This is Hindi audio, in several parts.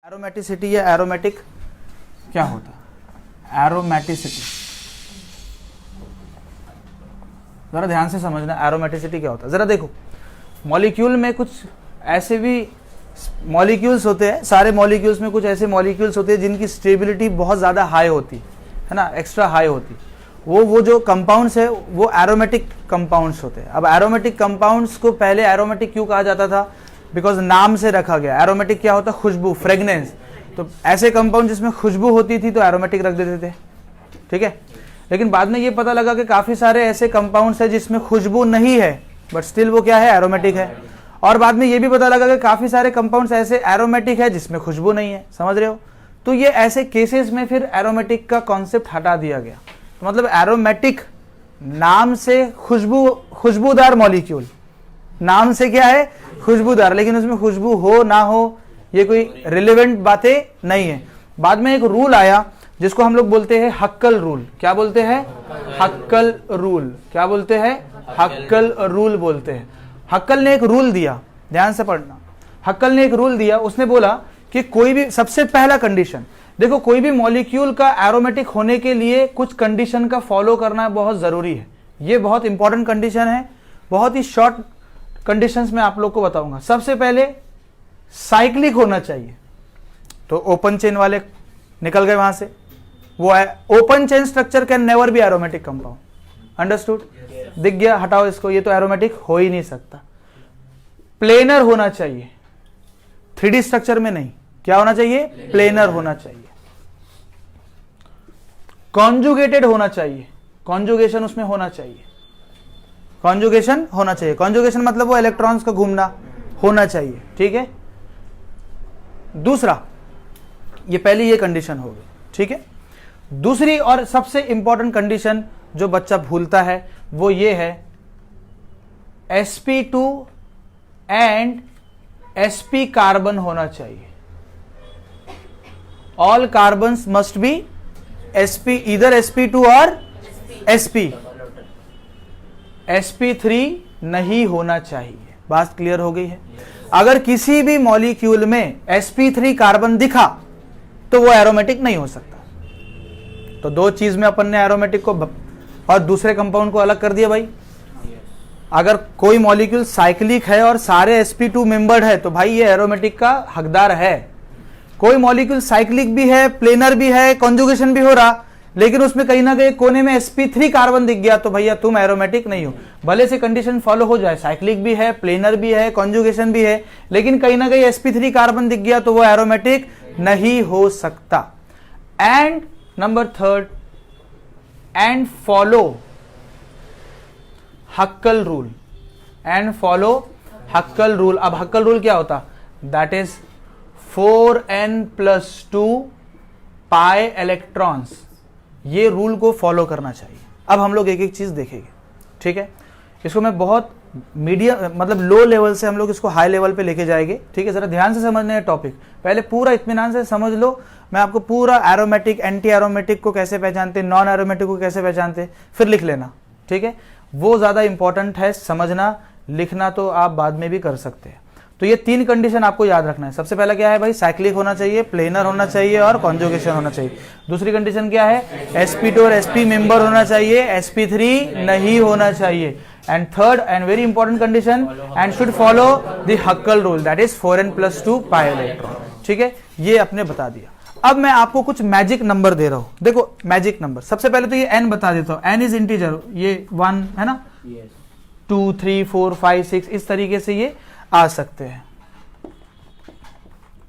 एरोमेटिसिटी या एरोमेटिक क्या होता है? एरोमेटिसिटी जरा ध्यान से समझना, एरोमेटिसिटी क्या होता है। जरा देखो, मॉलिक्यूल में कुछ ऐसे भी मॉलिक्यूल्स होते हैं, सारे मॉलिक्यूल्स में कुछ ऐसे मॉलिक्यूल्स होते हैं जिनकी स्टेबिलिटी बहुत ज़्यादा हाई होती है ना, एक्स्ट्रा हाई होती। वो जो कंपाउंड्स है वो एरोमेटिक कंपाउंड्स होते हैं। अब एरोमेटिक कंपाउंड्स को पहले एरोमेटिक क्यों कहा जाता था? बिकॉज नाम से रखा गया। एरोमेटिक क्या होता है? खुशबू, फ्रेगनेंस। तो ऐसे कंपाउंड जिसमें खुशबू होती थी तो एरोमेटिक रख देते थे, ठीक है। लेकिन बाद में ये पता लगा कि काफ़ी सारे ऐसे कंपाउंड्स हैं जिसमें खुशबू नहीं है बट स्टिल वो क्या है? एरोमेटिक है। और बाद में ये भी पता लगा कि काफ़ी सारे कंपाउंड्स ऐसे एरोमेटिक है जिसमें खुशबू नहीं है। समझ रहे हो? तो ये ऐसे केसेस में फिर एरोमेटिक का कॉन्सेप्ट हटा दिया गया। तो मतलब एरोमेटिक नाम से खुशबूदार मॉलिक्यूल, नाम से क्या है? खुशबूदार, लेकिन उसमें खुशबू हो ना हो ये कोई रिलेवेंट बातें नहीं है। बाद में एक रूल आया जिसको हम लोग बोलते हैं हक्कल रूल। क्या बोलते हैं? हक्कल रूल। क्या बोलते हैं? हक्कल रूल बोलते हैं। हक्कल ने एक रूल दिया, ध्यान से पढ़ना। हक्कल ने एक रूल दिया, उसने बोला कि कोई भी, सबसे पहला कंडीशन देखो, कोई भी मॉलिक्यूल का एरोमेटिक होने के लिए कुछ कंडीशन का फॉलो करना बहुत जरूरी है। ये बहुत इंपॉर्टेंट कंडीशन है, बहुत ही शॉर्ट कंडीशंस में आप लोग को बताऊंगा। सबसे पहले साइक्लिक होना चाहिए। तो ओपन चेन वाले निकल गए वहां से। वो open chain structure can never be aromatic compound. Understood? दिख गया? हटाओ इसको, ये तो एरोमेटिक हो ही नहीं सकता। प्लेनर होना चाहिए, 3D स्ट्रक्चर में नहीं। क्या होना चाहिए? प्लेनर होना चाहिए। कॉन्जुगेटेड होना चाहिए, कॉन्जुगेशन उसमें होना चाहिए। कॉन्जुगेशन होना चाहिए। कॉन्जुगेशन मतलब वो इलेक्ट्रॉन्स का घूमना होना चाहिए, ठीक है। दूसरा, ये पहली ये कंडीशन हो गई, ठीक है। दूसरी और सबसे इंपॉर्टेंट कंडीशन जो बच्चा भूलता है वो ये है, sp2 एंड sp कार्बन होना चाहिए। All carbons must be sp, इधर sp2 और sp। sp3 नहीं होना चाहिए। बात क्लियर हो गई है? अगर किसी भी मॉलिक्यूल में sp3 कार्बन दिखा तो वो एरोमेटिक नहीं हो सकता। तो दो चीज में अपन ने एरोमेटिक को और दूसरे कंपाउंड को अलग कर दिया भाई। अगर कोई मॉलिक्यूल साइक्लिक है और सारे sp2 मेंबर्ड है तो भाई ये एरोमेटिक का हकदार है। कोई मॉलिक्यूल साइक्लिक भी है, प्लेनर भी है, कॉन्जुगेशन भी हो रहा, लेकिन उसमें कहीं ना कहीं कोने में sp3 कार्बन दिख गया तो भैया तुम एरोमेटिक नहीं हो। भले से कंडीशन फॉलो हो जाए, साइक्लिक भी है, प्लेनर भी है, कॉन्जुगेशन भी है, लेकिन कहीं ना कहीं sp3 कार्बन दिख गया तो वो एरोमेटिक नहीं हो सकता। And number third, and follow हक्कल rule. And follow हक्कल rule. अब हक्कल रूल क्या होता? That is 4n+2 pi electrons. ये रूल को फॉलो करना चाहिए। अब हम लोग एक एक चीज देखेंगे, ठीक है। इसको मैं बहुत मीडियम मतलब लो लेवल से हम लोग इसको हाई लेवल पे लेके जाएंगे, ठीक है। जरा ध्यान से समझने है टॉपिक, पहले पूरा इत्मीनान से समझ लो। मैं आपको पूरा एरोमेटिक, एंटी एरोमेटिक को कैसे पहचानते, नॉन एरोमेटिक को कैसे पहचानते, फिर लिख लेना, ठीक है। वो ज्यादा इंपॉर्टेंट है समझना। लिखना तो आप बाद में भी कर सकते हैं। तो ये तीन कंडीशन आपको याद रखना है। सबसे पहला क्या है भाई? साइक्लिक होना चाहिए, प्लेनर होना चाहिए और कॉन्जुगेशन होना चाहिए। दूसरी कंडीशन क्या है? sp2 और sp मेंबर होना चाहिए, sp3 नहीं होना चाहिए। And third and very important condition, and should follow the हक्कल rule, that is 4n+2 pi electron, ठीक है। ये आपने बता दिया। अब मैं आपको कुछ मैजिक नंबर दे रहा हूं। देखो मैजिक नंबर, सबसे पहले तो ये n बता देता हूं। n इज इंटीजर, ये 1 है ना, 2 3 4 5 6 इस तरीके से ये आ सकते हैं,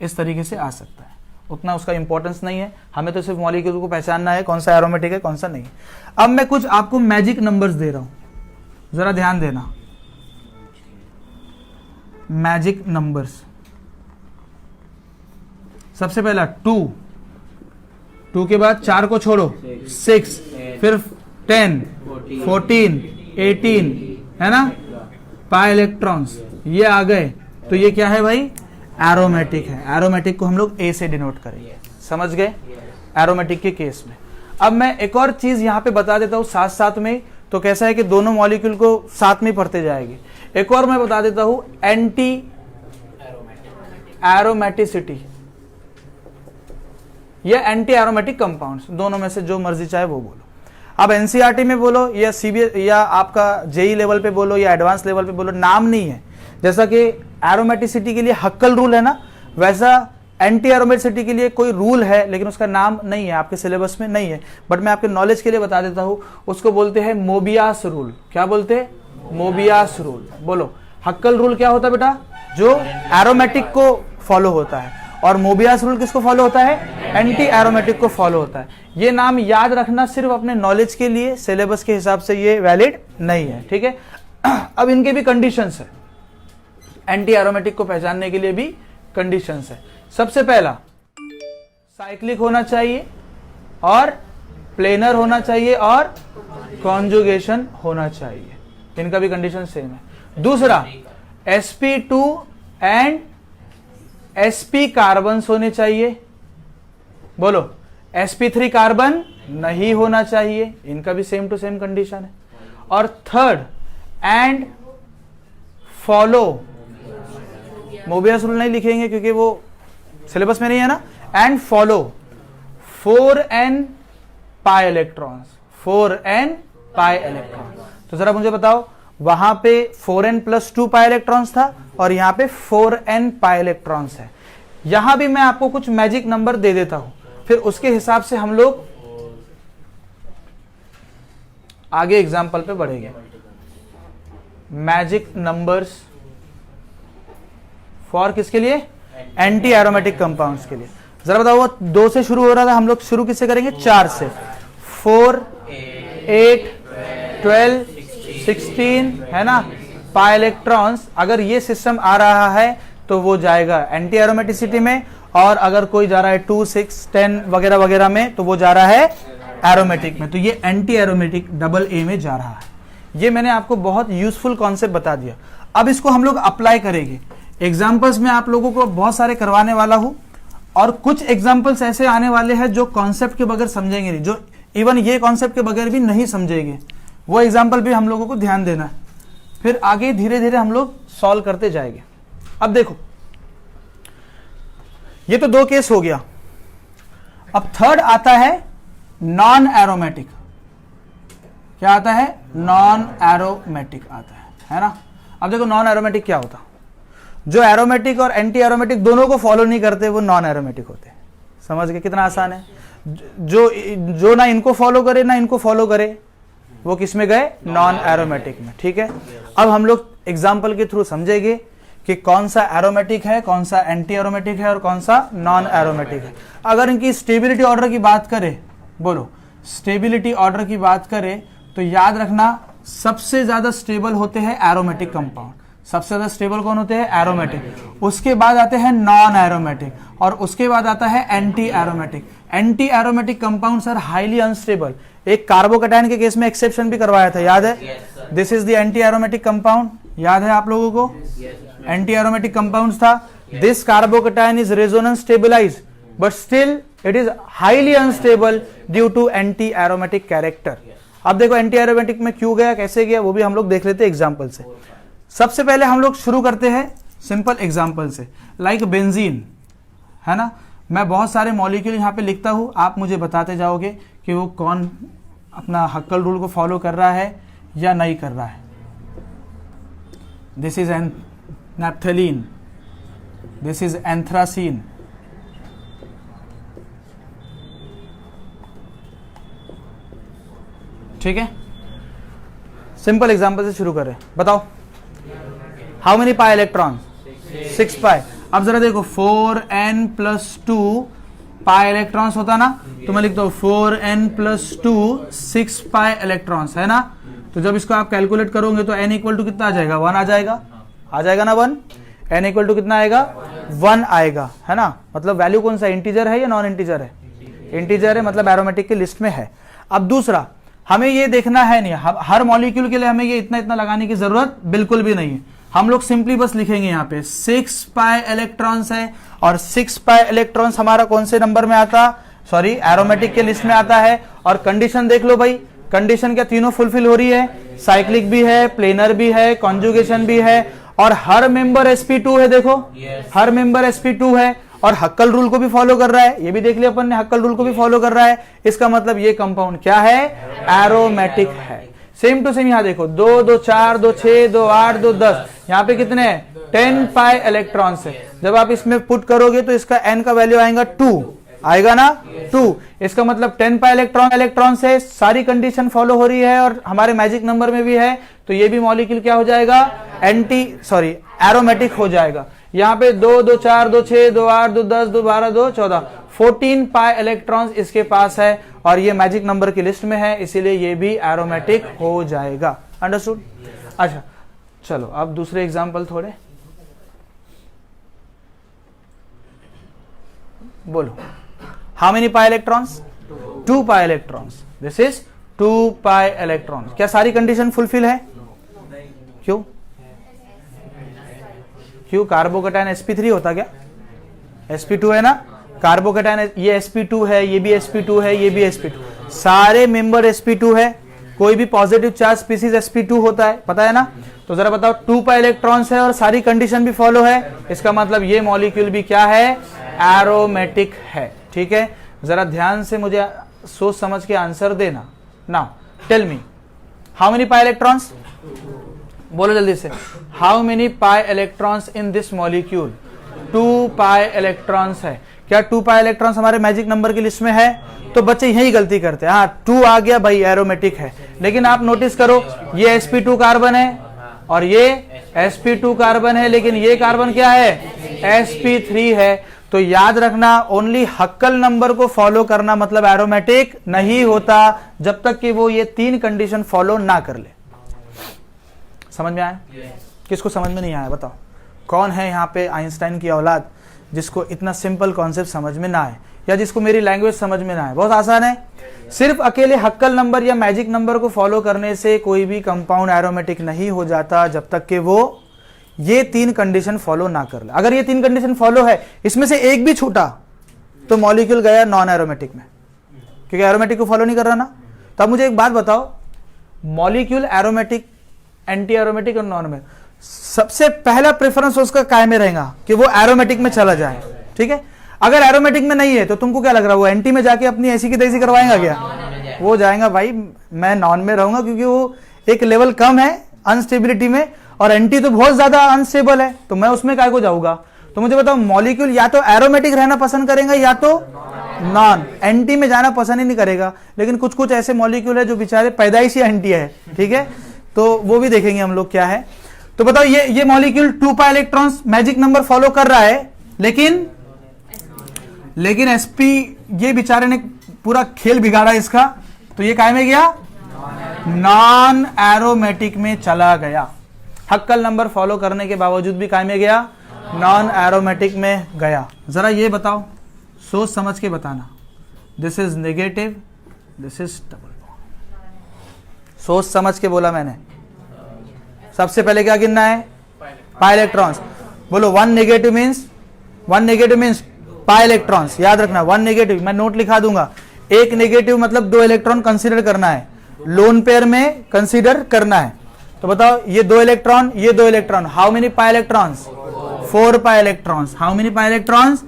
इस तरीके से आ सकता है। उतना उसका इंपॉर्टेंस नहीं है, हमें तो सिर्फ मॉलिक्यूल को पहचानना है कौन सा एरोमेटिक है कौन सा नहीं। अब मैं कुछ आपको मैजिक नंबर्स दे रहा हूं, जरा ध्यान देना। मैजिक नंबर्स, सबसे पहला 2 के बाद 4 को छोड़ो, 6, फिर 10, 14, 18 है ना, पाई इलेक्ट्रॉन्स ये आ गए। तो ये क्या है भाई? एरोमेटिक है। एरोमेटिक को हम लोग ए से डिनोट करेंगे, समझ गए? एरोमेटिक के केस में। अब मैं एक और चीज यहां पे बता देता हूं साथ साथ में, तो कैसा है कि दोनों मॉलिक्यूल को साथ में पढ़ते जाएंगे। एक और मैं बता देता हूं, एंटी एरोमेटिसिटी। या एंटी एरोमेटिक कंपाउंड्स, दोनों में से जो मर्जी चाहे वो बोलो। अब एनसीईआरटी में बोलो या सीबीएस या आपका जेई लेवल पे बोलो या एडवांस लेवल पे बोलो, नाम नहीं है। जैसा कि एरोमेटिसिटी के लिए हक्कल रूल है ना, वैसा एंटी एरोमेटिसिटी के लिए कोई रूल है लेकिन उसका नाम नहीं है, आपके सिलेबस में नहीं है, बट मैं आपके नॉलेज के लिए बता देता हूं। उसको बोलते हैं मोबियास रूल। क्या बोलते हैं? मोबियास रूल। बोलो, हक्कल रूल क्या होता है बेटा? जो एरोमेटिक को फॉलो होता है, और मोबियास रूल किसको फॉलो होता है? एंटी एरोमेटिक को फॉलो होता है। ये नाम याद रखना सिर्फ अपने नॉलेज के लिए, सिलेबस के हिसाब से ये वैलिड नहीं है, ठीक है। अब इनके भी कंडीशंस है, एंटी एरोमेटिक को पहचानने के लिए भी कंडीशंस है। सबसे पहला, साइक्लिक होना चाहिए और प्लेनर होना चाहिए और कॉन्जुगेशन होना चाहिए, इनका भी कंडीशन सेम है। दूसरा, sp2 एंड sp कार्बन्स होने चाहिए। बोलो, sp3 कार्बन नहीं होना चाहिए, इनका भी सेम टू सेम कंडीशन है। और third, and follow, Mobius rule नहीं लिखेंगे क्योंकि वो सिलेबस में नहीं है ना, and follow 4n pi electrons, 4n pi electron. तो जरा मुझे बताओ, वहां पे 4n + 2 पाई इलेक्ट्रॉन्स था और यहां पे 4n पाई इलेक्ट्रॉन्स है। यहां भी मैं आपको कुछ मैजिक नंबर दे देता हूं, फिर उसके हिसाब से हम लोग आगे एग्जाम्पल पे बढ़ेंगे। मैजिक नंबर्स फॉर किसके लिए? एंटी एरोमेटिक कंपाउंड्स के लिए। जरा बताओ, वो 2 से शुरू हो रहा था, हम लोग शुरू किससे करेंगे? 4 से। 4, 8, 12, 16 है ना पाई इलेक्ट्रॉन्स। अगर ये सिस्टम आ रहा है तो वो जाएगा एंटी एरोमेटिसिटी में, और अगर कोई जा रहा है 2, 6, 10 वगैरह वगैरह में तो वो जा रहा है एरोमेटिक में। तो ये एंटी एरोमेटिक AA में जा रहा है। ये मैंने आपको बहुत यूजफुल कॉन्सेप्ट बता दिया। अब इसको हम लोग अप्लाई करेंगे। एग्जाम्पल्स में आप लोगों को बहुत सारे करवाने वाला हूं, और कुछ एग्जाम्पल्स ऐसे आने वाले हैं जो कॉन्सेप्ट के बगैर समझेंगे नहीं, जो इवन ये कॉन्सेप्ट के बगैर भी नहीं समझेंगे। वो एग्जाम्पल भी हम लोगों को ध्यान देना है, फिर आगे धीरे धीरे हम लोग सॉल्व करते जाएंगे। अब देखो, ये तो 2 केस हो गया। अब थर्ड आता है नॉन एरोमेटिक। क्या आता है? नॉन एरोमेटिक आता है ना। अब देखो, नॉन एरोमेटिक क्या होता? जो एरोमेटिक और एंटी एरोमेटिक दोनों को फॉलो नहीं करते वो नॉन एरोमेटिक होते। समझ गए? कितना आसान है। जो ना इनको फॉलो करे ना इनको फॉलो करे, वो किस में गए? नॉन एरोमेटिक में, ठीक है। अब हम लोग एग्जाम्पल के थ्रू समझेंगे कि कौन सा एरोमेटिक है, कौन सा एंटी एरोमेटिक है और कौन सा नॉन एरोमेटिक है। अगर इनकी स्टेबिलिटी ऑर्डर की बात करें, बोलो, स्टेबिलिटी ऑर्डर की बात करें तो याद रखना, सबसे ज्यादा स्टेबल होते हैं एरोमेटिक कंपाउंड। सबसे ज्यादा स्टेबल कौन होते हैं? एरोमेटिक। उसके बाद आते हैं नॉन एरोमेटिक, और उसके बाद आता है anti aromatic. Anti aromatic compounds are highly unstable. एक कार्बोकैटायन के केस में एक्सेप्शन भी करवाया था, याद है? This is the anti aromatic compound, याद है आप लोगों को? एंटी एरोमेटिक कंपाउंड्स था। This carbocation is resonance stabilized but still it is highly unstable due to anti aromatic character. अब देखो एंटी एरोमेटिक में क्यों गया, कैसे गया, वो भी हम लोग देख लेते हैं एग्जाम्पल से। सबसे पहले हम लोग शुरू करते हैं सिंपल एग्जाम्पल से, लाइक बेंजीन है ना। मैं बहुत सारे मॉलिक्यूल यहाँ पे लिखता हूँ, आप मुझे बताते जाओगे कि वो कौन अपना हक्कल रूल को फॉलो कर रहा है या नहीं कर रहा है। This is an naphthalene, this is anthracene, ठीक है। सिंपल एग्जांपल से शुरू करें, बताओ हाउ मेनी पाई इलेक्ट्रॉन? 6 पाई। अब जरा देखो 4n + 2 पाई इलेक्ट्रॉन्स होता ना, तो मैं लिखता हूं 4n + 2 6 पाई इलेक्ट्रॉन्स है ना। तो जब इसको आप कैलकुलेट करोगे तो n = कितना आ जाएगा? 1 आ जाएगा, आ जाएगा ना 1। n = कितना आएगा? 1 आएगा, है ना। मतलब वैल्यू कौन सा, इंटीजर है या नॉन इंटीजर है? इंटीजर है, मतलब एरोमेटिक की लिस्ट में है। अब दूसरा, हमें ये देखना है नहीं, हर मॉलिक्यूल के लिए हमें ये इतना इतना लगाने की जरूरत बिल्कुल भी नहीं है। हम लोग सिंपली बस लिखेंगे यहाँ पे 6 पाई इलेक्ट्रॉन्स है, और 6 पाई इलेक्ट्रॉन्स हमारा कौन से नंबर में आता? सॉरी, एरोमेटिक के लिस्ट में आता है। और कंडीशन देख लो भाई, कंडीशन क्या तीनों फुलफिल हो रही है? साइक्लिक भी है, प्लेनर भी है, कॉन्जुगेशन भी है, और हर मेंबर sp2 है। देखो हर मेंबर sp2 है, और हक्कल रूल को भी फॉलो कर रहा है, ये भी देख लिया अपन ने, हक्कल रूल को भी फॉलो कर रहा है, इसका मतलब ये कंपाउंड क्या है, एरोमेटिक है। सेम टू सेम यहां देखो, 2 2 4 2 6 2 8 2 10, यहाँ पे कितने हैं 10 पाई इलेक्ट्रॉन्स है। जब आप इसमें पुट करोगे तो इसका n का वैल्यू आएगा 2, आएगा ना 2, इसका मतलब 10 पाई इलेक्ट्रॉन से सारी कंडीशन फॉलो हो रही है और हमारे मैजिक नंबर में भी है, तो ये भी मॉलिक्यूल क्या हो जाएगा, एरोमेटिक हो जाएगा। यहाँ पे 2 2 4 2 6 2 8 2 10 2 12 2 14 14 पाई इलेक्ट्रॉन्स इसके पास है और ये मैजिक नंबर की लिस्ट में है, इसीलिए ये भी एरोमेटिक हो जाएगा। अंडरस्टूड। अच्छा चलो अब दूसरे एग्जांपल थोड़े बोलो। How many pi electrons, 2 pi electrons, this is 2 pi electrons. क्या सारी कंडीशन फुलफिल है, क्यों क्यों कार्बोकेटायन sp3 होता क्या, sp2 है ना, कार्बोकेटायन ये sp2 है, ये भी sp2 है, ये भी sp2, सारे मेंबर sp2 है, कोई भी पॉजिटिव चार्ज स्पीसीज sp2 होता है, पता है ना। तो जरा बताओ 2 पाई इलेक्ट्रॉन्स है और सारी कंडीशन भी फॉलो है, इसका मतलब ये मॉलिक्यूल भी क्या है, एरोमेटिक है। ठीक है, जरा ध्यान से मुझे सोच समझ के आंसर देना। Now tell me how many pi electrons, बोलो जल्दी से, how many pi electrons in this molecule, 2 pi electrons है। क्या 2 पाई इलेक्ट्रॉन्स हमारे मैजिक नंबर की लिस्ट में है, तो बच्चे यही गलती करते हैं, हाँ 2 आ गया भाई एरोमेटिक है, लेकिन आप नोटिस करो ये sp2 कार्बन है और ये sp2 कार्बन है, लेकिन ये कार्बन क्या है, sp3 है। तो याद रखना ओनली हक्कल नंबर को फॉलो करना मतलब एरोमेटिक नहीं होता जब तक कि वो ये 3 कंडीशन फॉलो ना कर ले। समझ में आया, किसको समझ में नहीं आया बताओ, कौन है यहाँ पे आइंस्टाइन की औलाद जिसको इतना सिंपल कॉन्सेप्ट समझ में ना आए, या जिसको मेरी लैंग्वेज समझ में ना आए। बहुत आसान है, सिर्फ अकेले हक्कल नंबर या मैजिक नंबर को फॉलो करने से कोई भी कंपाउंड एरोमेटिक नहीं हो जाता जब तक कि वो ये 3 कंडीशन फॉलो ना कर ले। अगर ये 3 कंडीशन फॉलो है, इसमें से एक भी छूटा तो मॉलिक्यूल गया नॉन एरोमेटिक में, क्योंकि एरोमेटिक को फॉलो नहीं कर रहा ना। तो अब मुझे एक बात बताओ, मॉलिक्यूल एरोमेटिक, एंटी एरोमेटिक और नॉन में सबसे पहला प्रेफरेंस उसका काय में रहेगा कि वो एरोमेटिक में चला जाए। ठीक है, अगर एरोमेटिक में नहीं है तो तुमको क्या लग रहा है, वो एंटी में जाके अपनी ऐसी की तैसी करवाएगा क्या, वो जाएगा भाई मैं नॉन में रहूंगा, क्योंकि वो एक लेवल कम है अनस्टेबिलिटी में और एंटी तो बहुत ज्यादा अनस्टेबल है, तो मैं उसमें काय को जाऊंगा। तो मुझे बताओ मॉलिक्यूल या तो एरोमेटिक रहना पसंद करेगा या तो नॉन, एंटी में जाना पसंद ही नहीं करेगा। लेकिन कुछ कुछ ऐसे मॉलिक्यूल है जो बेचारे पैदाइशी एंटी है, ठीक है, तो वो भी देखेंगे हम लोग क्या है। तो बताओ ये molecule 2 pi electrons magic number follow कर रहा है, लेकिन sp ये बेचारे ने पूरा खेल बिगाड़ा इसका, तो ये काय में गया, नॉन एरोमेटिक में चला गया। हक्कल नंबर फॉलो करने के बावजूद भी काय में गया, नॉन एरोमेटिक में गया। जरा ये बताओ, सोच समझ के बताना, this is negative, this is double bond. सोच समझ के बोला मैंने। सबसे पहले क्या गिनना है, पाई इलेक्ट्रॉन्स। बोलो 1 नेगेटिव मीन्स पाई इलेक्ट्रॉन्स। याद रखना 1 नेगेटिव, मैं नोट लिखा दूंगा, 1 नेगेटिव मतलब 2 इलेक्ट्रॉन कंसीडर करना है, लोन पेयर में कंसीडर करना है। तो बताओ ये 2 इलेक्ट्रॉन, ये 2 electron, how many pi electrons, 4 pi electrons. How many pi electrons,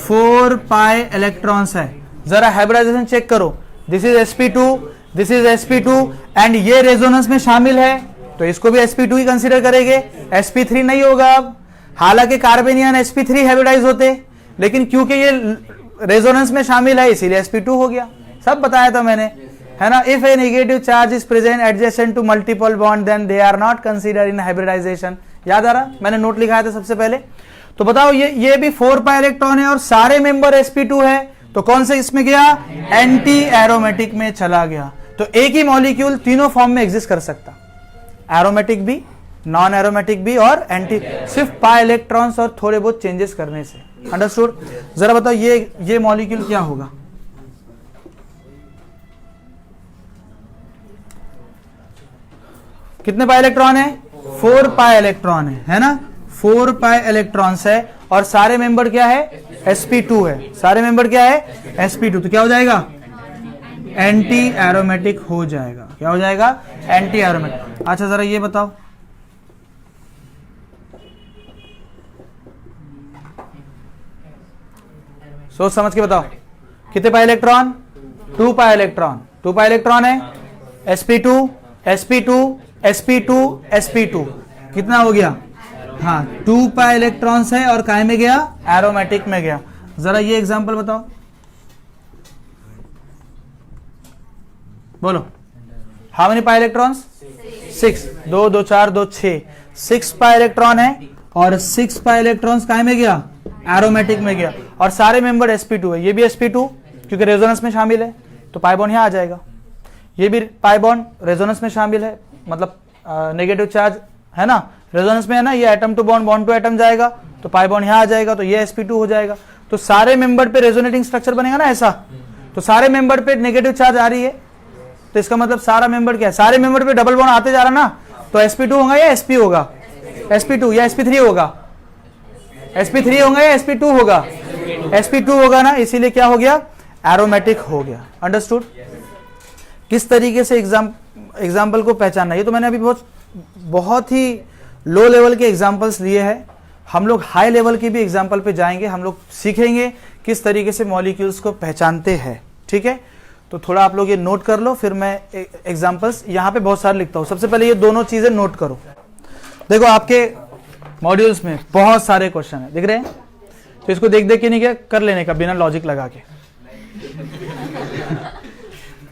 4 pi electrons है। जरा हाइब्रिडाइजेशन चेक करो, this is sp2, this is sp2 and ये रेजोनेंस में शामिल है, तो इसको भी sp2 ही कंसीडर करेंगे, sp3 नहीं होगा। अब हालांकि कार्बेनियन sp3 हाइब्रिडाइज होते, लेकिन क्योंकि ये रेजोनेंस में शामिल है इसीलिए sp2 हो गया। सब बताया था मैंने, है ना। If a negative charge is present adjacent to multiple bond then they are not consider in hybridization. याद आ रहा, मैंने नोट लिखाया था सबसे पहले। तो बताओ ये भी 4 पाई इलेक्ट्रॉन है और सारे मेंबर sp2 है, तो कौन से इसमें गया, एंटी एरोमेटिक में चला गया। तो एक ही मॉलिक्यूल तीनों फॉर्म में एग्जिस्ट कर सकता, एरोमेटिक भी, नॉन एरोमेटिक भी और एंटी, सिर्फ पाई इलेक्ट्रॉन्स और थोड़े बहुत चेंजेस करने से। अंडरस्टूड। जरा बताओ ये मॉलिक्यूल क्या होगा, कितने पाई इलेक्ट्रॉन है, 4 पाई इलेक्ट्रॉन है ना, 4 पाई इलेक्ट्रॉन्स है और सारे मेंबर क्या है, sp2 है, सारे मेंबर क्या है, sp2। तो क्या हो जाएगा, एंटी एरोमेटिक हो जाएगा। क्या हो जाएगा, एंटी एरोमेटिक। अच्छा जरा ये बताओ, सोच समझ के बताओ, कितने pi electron? 2 pi electron, 2 pi electron है, sp2 sp2 sp2 sp2, कितना हो गया? हाँ 2 पाई इलेक्ट्रॉन्स है और काय में गया? एरोमेटिक में गया। जरा ये एग्जांपल बताओ, बोलो। How many pi electrons? 6, 2 2 4 2 6, 6 pi electron है और 6 पाई इलेक्ट्रॉन्स काय में गया? एरोमेटिक में गया। और सारे मेंबर sp2 है, ये भी sp2 क्योंकि रेजोनेंस में शामिल है, तो पाई बॉन्ड यहां आ जाएगा। ये भी पाई बॉन्ड रेजोनेंस में शामिल है, मतलब नेगेटिव चार्ज है ना, रेजोनेंस में है ना, ये atom to bond, bond to atom जाएगा, तो पाई बॉन्ड यहां आ जाएगा, तो ये sp2 हो जाएगा। तो सारे मेंबर पे रेजोनेटिंग स्ट्रक्चर बनेगा ना ऐसा, तो सारे मेंबर पे नेगेटिव चार्ज आ रही है, तो इसका मतलब सारा मेंबर क्या है? सारे मेंबर पे डबल बॉन्ड आते जा रहा ना, तो sp2 होगा या sp होगा? sp2 या sp3 होगा? sp3 होगा या sp2 होगा? sp2 होगा ना, इसीलिए क्या हो गया? एरोमेटिक हो गया। अंडरस्टूड? किस तरीके से एग्जाम्पल को पहचानना, ये तो मैंने अभी बहुत ही लो लेवल के एग्जाम्पल्स लिए हैं। हम लोग हाई लेवल के भी एग्जाम्पल पे जाएंगे, हम लोग सीखेंगे किस तरीके से मॉलिक्यूल्स को पहचानते हैं। ठीक है, तो थोड़ा आप लोग ये नोट कर लो, फिर मैं एग्जाम्पल्स यहाँ पे बहुत सारे लिखता हूँ। सबसे पहले ये दोनों चीजें नोट करो। देखो आपके मॉड्यूल्स में बहुत सारे क्वेश्चन है, दिख रहे हैं, तो इसको देख देख के नहीं क्या कर लेने का, बिना लॉजिक लगा के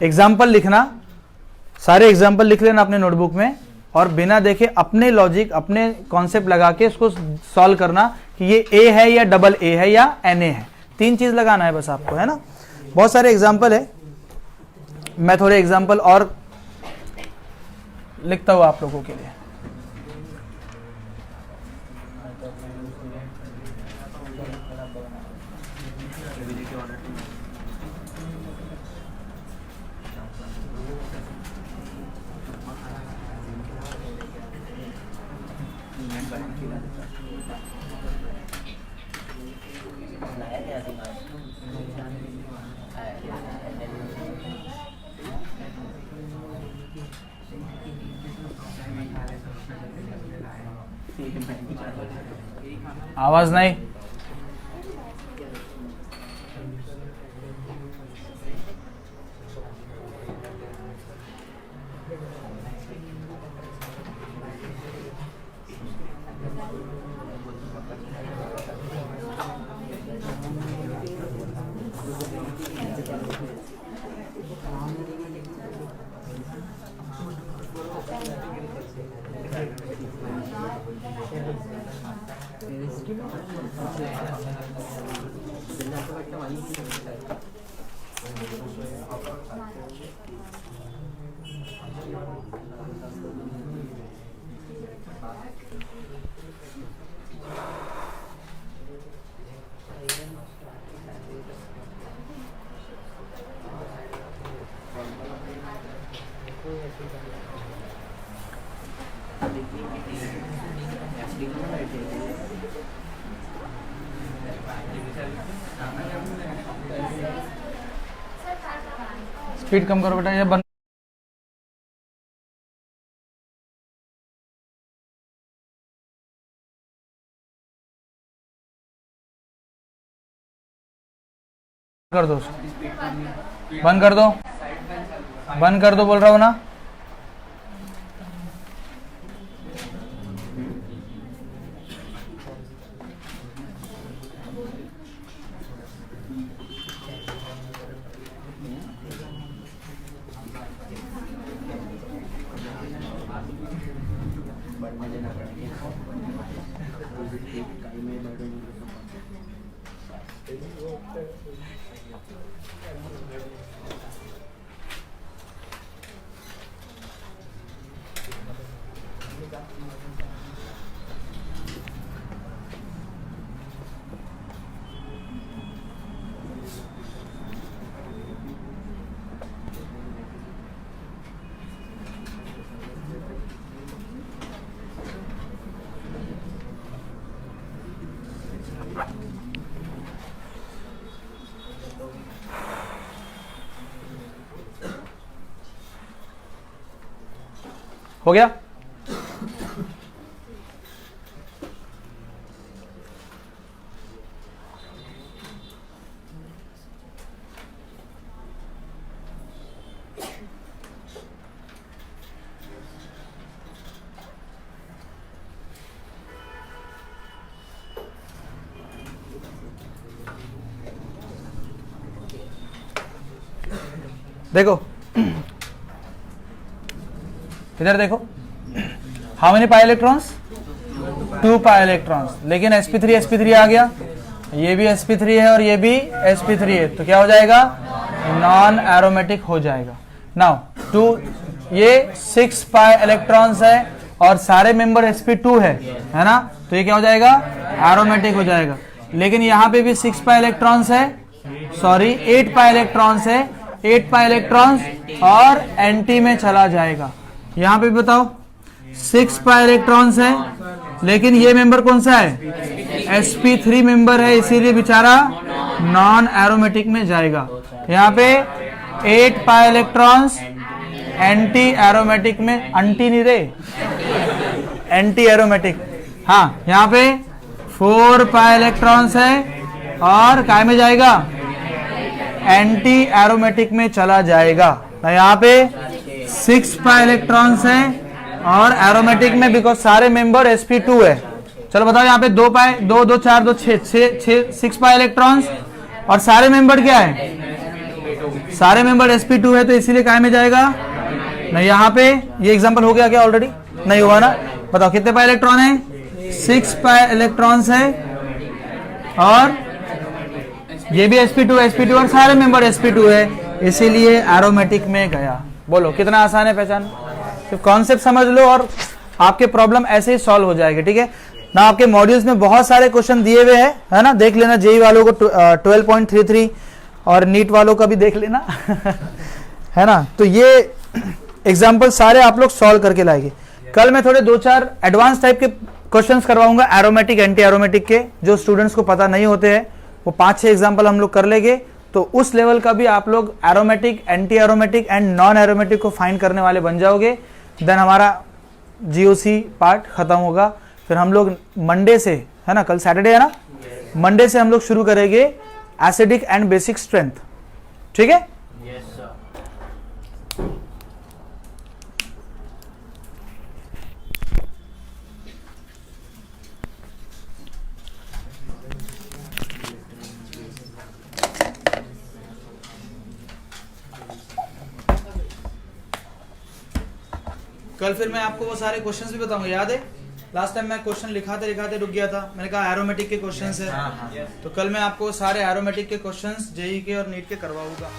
एग्जाम्पल लिखना, सारे एग्जाम्पल लिख लेना अपने नोटबुक में, और बिना देखे अपने लॉजिक, अपने कॉन्सेप्ट लगा के इसको सॉल्व करना कि ये ए है या डबल ए है या एन ए है। 3 चीज लगाना है बस आपको, है ना। बहुत सारे एग्जाम्पल है, मैं थोड़े एग्जाम्पल और लिखता हूं आप लोगों के लिए। आवाज नहीं, स्पीड कम करो बेटा, ये बंद कर दो, बंद कर दो, बंद कर दो बोल रहा हूं ना। हो गया? देखो इधर देखो, how many pi electrons, 2 pi electrons, लेकिन sp3 आ गया, ये भी sp3 है और ये भी sp3 है, तो क्या हो जाएगा, नॉन एरोमेटिक हो जाएगा। नाउ 2, ये 6 पाई इलेक्ट्रॉन्स है और सारे मेंबर sp2 है ना, तो ये क्या हो जाएगा, एरोमेटिक हो जाएगा। लेकिन यहाँ पे भी 6 पाई इलेक्ट्रॉन्स है, सॉरी 8 पाई इलेक्ट्रॉन्स है, 8 पाई इलेक्ट्रॉन्स और एंटी में चला जाएगा। यहाँ पे बताओ 6 पाई इलेक्ट्रॉन्स है, लेकिन ये मेंबर कौन सा है, sp3 मेंबर है, इसीलिए बेचारा नॉन एरोमेटिक में जाएगा। यहाँ पे 8 पाई इलेक्ट्रॉन्स एंटी एरोमेटिक में, एंटी नहीं रे, एंटी एरोमेटिक। हाँ, यहाँ पे 4 पाई इलेक्ट्रॉन्स है और काय में जाएगा, एंटी एरोमेटिक में चला जाएगा। यहाँ पे 6 पाई इलेक्ट्रॉन्स है और एरोमेटिक में, बिकॉज सारे मेंबर sp2 है। चलो बताओ, यहाँ पे 2 पाई, 2 2 4 2 6 पाई इलेक्ट्रॉन्स और सारे मेंबर क्या है, सारे मेंबर sp2 है, तो इसीलिए काय में जाएगा नहीं। यहाँ पे ये एग्जांपल हो गया क्या, ऑलरेडी नहीं हुआ ना, बताओ कितने पाई इलेक्ट्रॉन है, 6 पाई इलेक्ट्रॉन्स है और ये भी sp2 और सारे मेंबर sp2 है, इसीलिए एरोमेटिक में गया। बोलो कितना आसान है पहचान, तो कॉन्सेप्ट समझ लो और आपके प्रॉब्लम ऐसे ही सॉल्व हो जाएगी। ठीक है ना, आपके मॉड्यूल्स में बहुत सारे क्वेश्चन दिए हुए हैं, है ना, देख लेना, जेई वालों को 12.33 और नीट वालों का भी देख लेना है ना। तो ये एग्जाम्पल सारे आप लोग सॉल्व करके लाएंगे। कल मैं थोड़े 2-4 एडवांस टाइप के क्वेश्चंस करवाऊंगा एरोमेटिक एंटी एरोमेटिक के, जो स्टूडेंट्स को पता नहीं होते हैं, वो 5-6 एग्जाम्पल हम लोग कर लेंगे। तो उस लेवल का भी आप लोग aromatic, anti aromatic and non aromatic को फाइंड करने वाले बन जाओगे। देन हमारा जीओसी पार्ट खत्म होगा। फिर हम लोग मंडे से, है ना, कल सैटरडे है ना, मंडे से हम लोग शुरू करेंगे एसिडिक एंड बेसिक स्ट्रेंथ। ठीक है, कल फिर मैं आपको वो सारे क्वेश्चंस भी बताऊंगा। याद है लास्ट टाइम मैं क्वेश्चन लिखाते लिखाते रुक गया था, मैंने कहा एरोमेटिक के क्वेश्चंस है, तो कल मैं आपको सारे एरोमेटिक के क्वेश्चंस जेई के और नीट के करवाऊंगा।